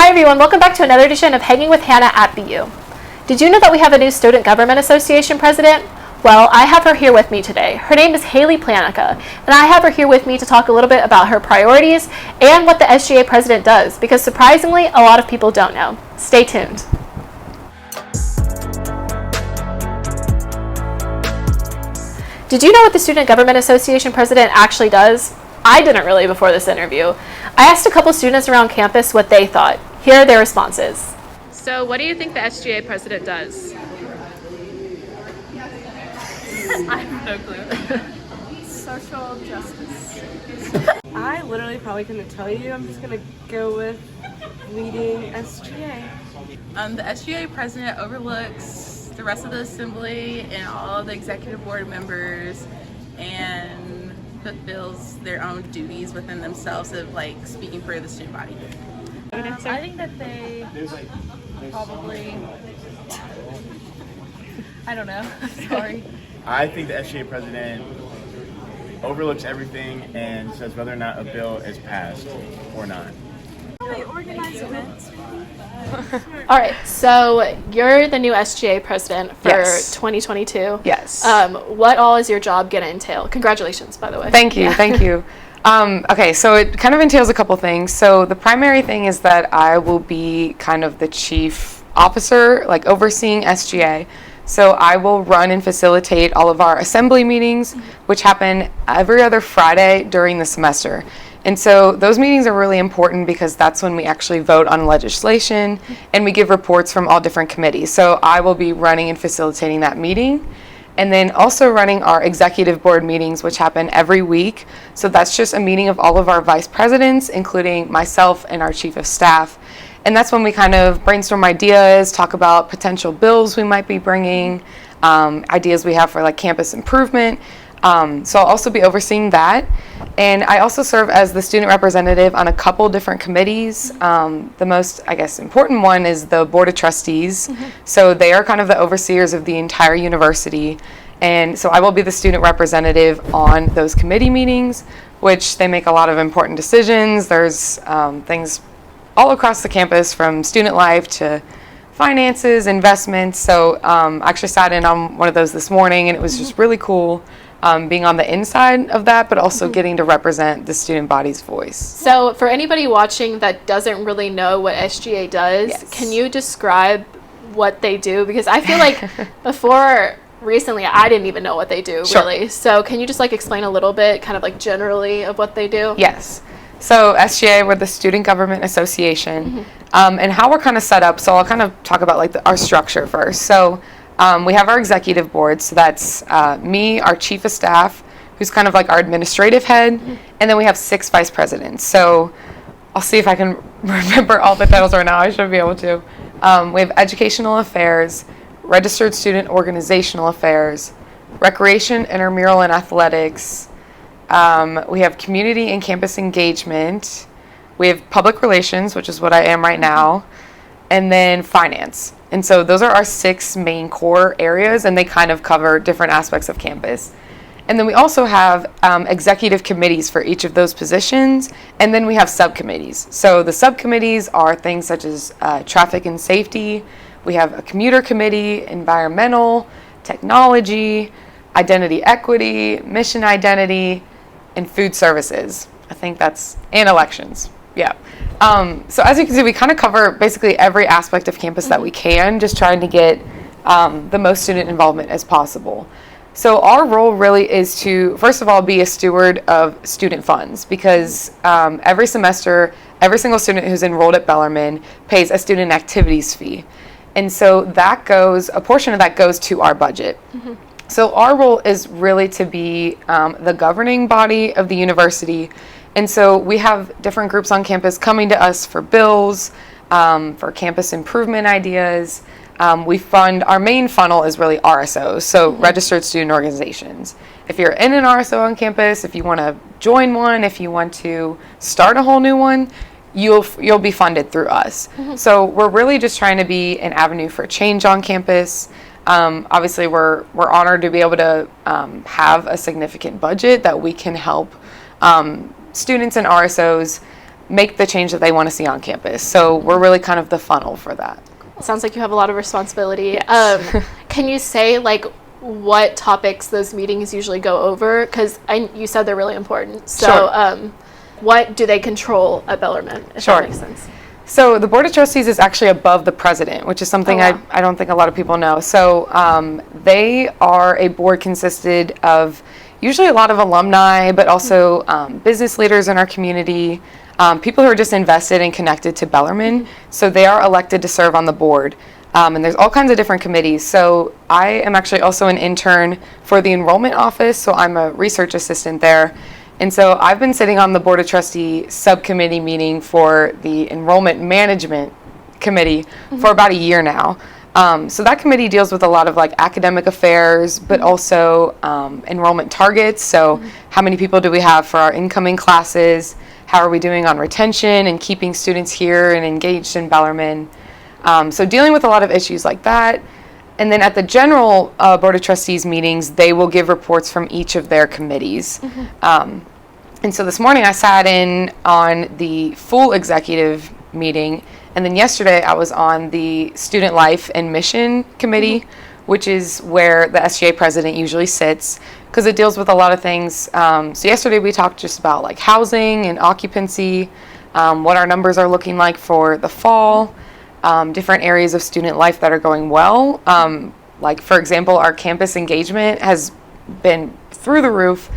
Hi everyone, welcome back to another edition of Hanging with Hannah at BU. Did you know that we have a new Student Government Association president? Well, I have her here with me today. Her name is Planicka, and I have her here with me to talk a little bit about her priorities and what the SGA president does, because surprisingly, a lot of people don't know. Stay tuned. Did you know what the Student Government Association president actually does? I didn't really before this interview. I asked a couple students around campus what they thought. Here are their responses. So what do you think the SGA president does? I have no clue. Social justice. I literally probably couldn't tell you. I'm just gonna go with leading SGA. The SGA president overlooks the rest of the assembly and all of the executive board members and fulfills their own duties within themselves of like speaking for the student body. I think that they probably, I don't know, sorry. I think the SGA president overlooks everything and says whether or not a bill is passed or not. They organize events. All right, so you're the new SGA president for Yes. 2022. Yes. What all is your job going to entail? Congratulations, by the way. Thank you. Thank you. Okay, so it kind of entails a couple things. So the primary thing is that I will be kind of the chief officer, like overseeing SGA. So I will run and facilitate all of our assembly meetings, which happen every other Friday during the semester. And so those meetings are really important because that's when we actually vote on legislation and we give reports from all different committees. So I will be running and facilitating that meeting. And then also running our executive board meetings, which happen every week. So that's just a meeting of all of our vice presidents, including myself and our chief of staff. And that's when we kind of brainstorm ideas, talk about potential bills we might be bringing, ideas we have for like campus improvement. So I'll also be overseeing that. And I also serve as the student representative on a couple different committees. The most, I guess, important one is the Board of Trustees. So they are kind of the overseers of the entire university. And so I will be the student representative on those committee meetings, which they make a lot of important decisions. There's things all across the campus from student life to finances, investments. So I actually sat in on one of those this morning and it was just really cool. Being on the inside of that, but also getting to represent the student body's voice. So for anybody watching that doesn't really know what SGA does, Yes. can you describe what they do? Because I feel like before recently, I didn't even know what they do, Sure. really. So can you just like explain a little bit, kind of like generally of what they do? Yes. So SGA, we're the Student Government Association, and how we're kind of set up. So I'll kind of talk about like our structure first. So we have our executive board, so that's me, our chief of staff, who's kind of like our administrative head, and then we have 6 vice presidents. So I'll see if I can remember all the titles right now. I should be able to. We have educational affairs, registered student organizational affairs, recreation, intramural, and athletics. We have community and campus engagement. We have public relations, which is what I am right now, and then finance. And so those are our 6 main core areas, and they kind of cover different aspects of campus. And then we also have executive committees for each of those positions, and then we have subcommittees. So the subcommittees are things such as traffic and safety. We have a commuter committee, environmental, technology, identity equity, mission identity, and food services. I think that's, and elections. Yeah. So as you can see, we kind of cover basically every aspect of campus that we can, just trying to get the most student involvement as possible. So our role really is to, first of all, be a steward of student funds, because every semester, every single student who's enrolled at Bellarmine pays a student activities fee. And so that goes, a portion of that goes to our budget. So our role is really to be the governing body of the university. And so we have different groups on campus coming to us for bills, for campus improvement ideas. We fund, our main funnel is really RSOs, so registered student organizations. If you're in an RSO on campus, if you want to join one, if you want to start a whole new one, you'll be funded through us. So we're really just trying to be an avenue for change on campus. Obviously, we're honored to be able to have a significant budget that we can help students and RSOs make the change that they want to see on campus. So we're really kind of the funnel for that. Sounds like you have a lot of responsibility. Yes. Can you say like what topics those meetings usually go over? Because you said they're really important. So Sure. What do they control at Bellarmine, if Sure. that makes sense? So the Board of Trustees is actually above the president, which is something Oh, wow. I don't think a lot of people know. So they are a board consisted of usually a lot of alumni, but also business leaders in our community, people who are just invested and connected to Bellarmine. So they are elected to serve on the board. And there's all kinds of different committees. So I am actually also an intern for the enrollment office, so I'm a research assistant there. And so I've been sitting on the Board of Trustee subcommittee meeting for the enrollment management committee for about a year now. So that committee deals with a lot of like academic affairs, but also enrollment targets. So how many people do we have for our incoming classes? How are we doing on retention and keeping students here and engaged in Bellarmine? So dealing with a lot of issues like that. And then at the general Board of Trustees meetings, they will give reports from each of their committees. And so this morning I sat in on the full executive meeting, and then yesterday I was on the Student Life and Mission Committee, which is where the SGA president usually sits, because it deals with a lot of things. So yesterday we talked just about like housing and occupancy, what our numbers are looking like for the fall, different areas of student life that are going well. Like, for example, our campus engagement has been through the roof.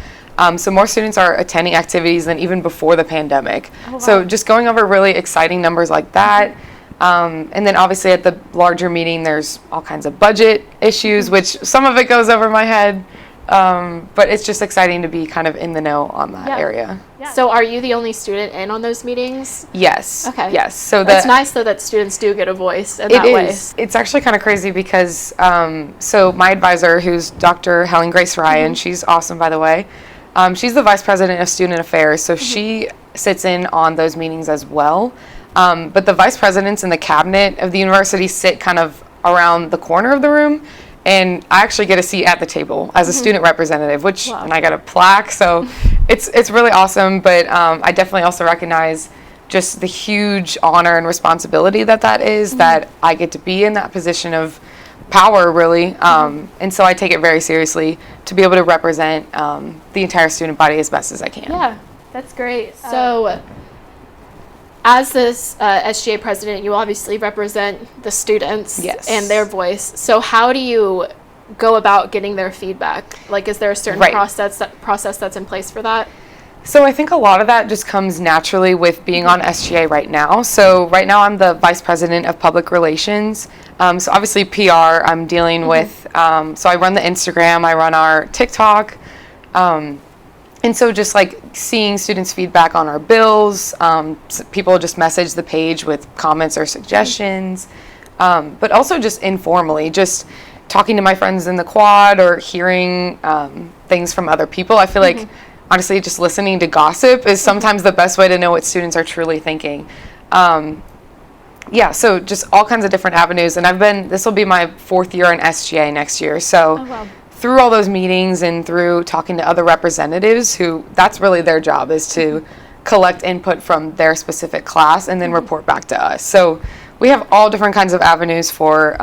So more students are attending activities than even before the pandemic. Oh, wow. So just going over really exciting numbers like that. And then obviously at the larger meeting, there's all kinds of budget issues, which some of it goes over my head. But it's just exciting to be kind of in the know on that area. So are you the only student in on those meetings? Yes. Okay. Yes. So It's nice though that students do get a voice in that way. It's actually kind of crazy because so my advisor, who's Dr. Helen Grace Ryan, she's awesome, by the way. She's the vice president of student affairs, so she sits in on those meetings as well. But the vice presidents and the cabinet of the university sit kind of around the corner of the room, and I actually get a seat at the table as a student representative, which and I got a plaque, so it's really awesome. But I definitely also recognize just the huge honor and responsibility that is, that I get to be in that position of power, really. And so I take it very seriously to be able to represent the entire student body as best as I can. Yeah, that's great. So as this SGA president, you obviously represent the students and their voice. So how do you go about getting their feedback? Like, is there a certain process that's in place for that? So I think a lot of that just comes naturally with being on SGA right now. So right now I'm the Vice President of Public Relations. So obviously PR I'm dealing with. So I run the Instagram, I run our TikTok. And so just like seeing students' feedback on our bills, people just message the page with comments or suggestions. But also just informally, just talking to my friends in the quad or hearing things from other people. I feel like honestly, just listening to gossip is sometimes the best way to know what students are truly thinking. So just all kinds of different avenues. And this will be my 4th year in SGA next year. So through all those meetings and through talking to other representatives that's really their job, is to collect input from their specific class and then report back to us. So we have all different kinds of avenues for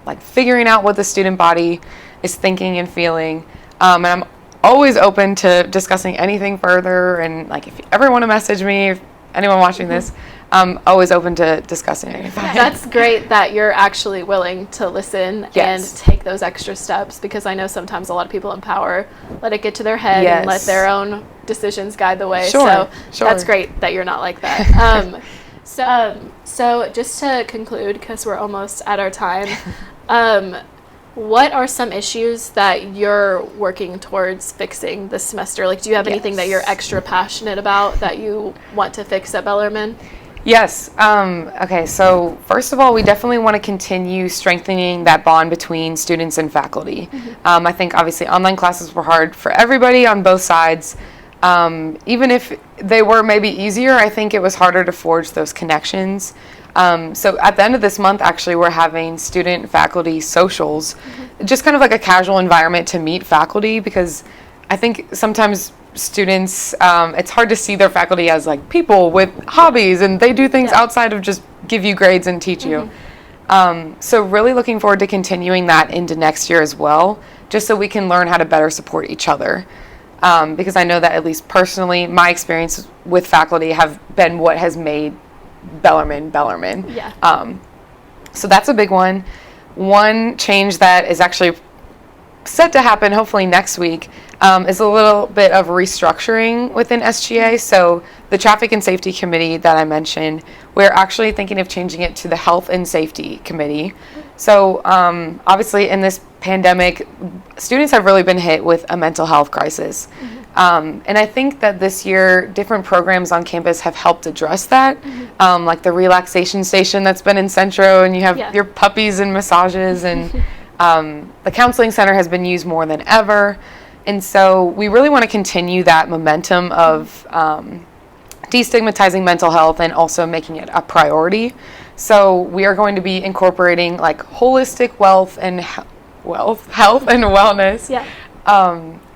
like figuring out what the student body is thinking and feeling. And I'm always open to discussing anything further, and like if you ever want to message me, if anyone watching this, I'm always open to discussing anything. That's great that you're actually willing to listen and take those extra steps, because I know sometimes a lot of people in power let it get to their head and let their own decisions guide the way. So that's great that you're not like that. So just to conclude, because we're almost at our time, what are some issues that you're working towards fixing this semester? Like, do you have anything that you're extra passionate about that you want to fix at Bellarmine? Yes. Okay, so first of all, we definitely want to continue strengthening that bond between students and faculty. I think obviously online classes were hard for everybody on both sides. Even if they were maybe easier, I think it was harder to forge those connections. So at the end of this month, actually, we're having student-faculty socials, just kind of like a casual environment to meet faculty, because I think sometimes students, it's hard to see their faculty as like people with hobbies, and they do things outside of just give you grades and teach you. So really looking forward to continuing that into next year as well, just so we can learn how to better support each other. Because I know that at least personally, my experience with faculty have been what has made Bellarmine. Yeah. So that's a big one. One change that is actually set to happen hopefully next week is a little bit of restructuring within SGA. So the Traffic and Safety Committee that I mentioned, we're actually thinking of changing it to the Health and Safety Committee. So obviously in this pandemic, students have really been hit with a mental health crisis. And I think that this year, different programs on campus have helped address that, like the relaxation station that's been in Centro, and you have your puppies and massages, and the counseling center has been used more than ever. And so we really want to continue that momentum of destigmatizing mental health and also making it a priority. So we are going to be incorporating like holistic health and wellness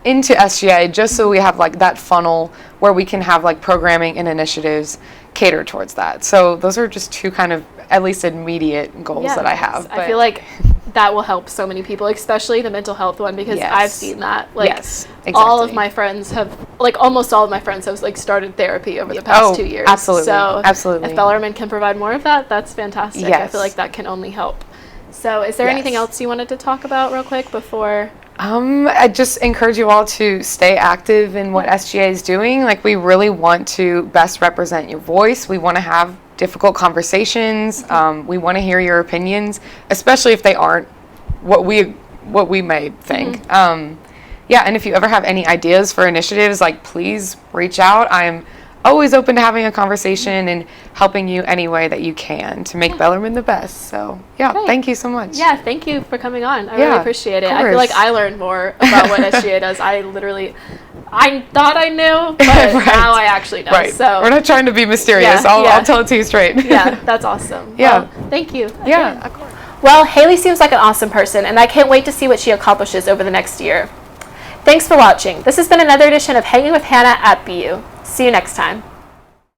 into SGA, just so we have like that funnel where we can have like programming and initiatives cater towards that. So those are just two kind of at least immediate goals that I have. I feel like that will help so many people, especially the mental health one, because I've seen that. Like all of my friends have, like almost all of my friends have like started therapy over the past 2 years. Absolutely. So absolutely. If Bellarmine can provide more of that, that's fantastic. I feel like that can only help. So is there anything else you wanted to talk about real quick before? I just encourage you all to stay active in what SGA is doing. Like, we really want to best represent your voice. We want to have difficult conversations. We want to hear your opinions, especially if they aren't what we may think. And if you ever have any ideas for initiatives, like, please reach out. I'm always open to having a conversation and helping you any way that you can to make Bellarmine the best. So thank you so much. Yeah, thank you for coming on. I really appreciate it. I feel like I learned more about what SGA does. I thought I knew, but now I actually know. So we're not trying to be mysterious. I'll tell it to you straight. Yeah, that's awesome. Well, thank you. Yeah, of course. Well, Haley seems like an awesome person, and I can't wait to see what she accomplishes over the next year. Thanks for watching. This has been another edition of Hanging with Hannah at BU. See you next time.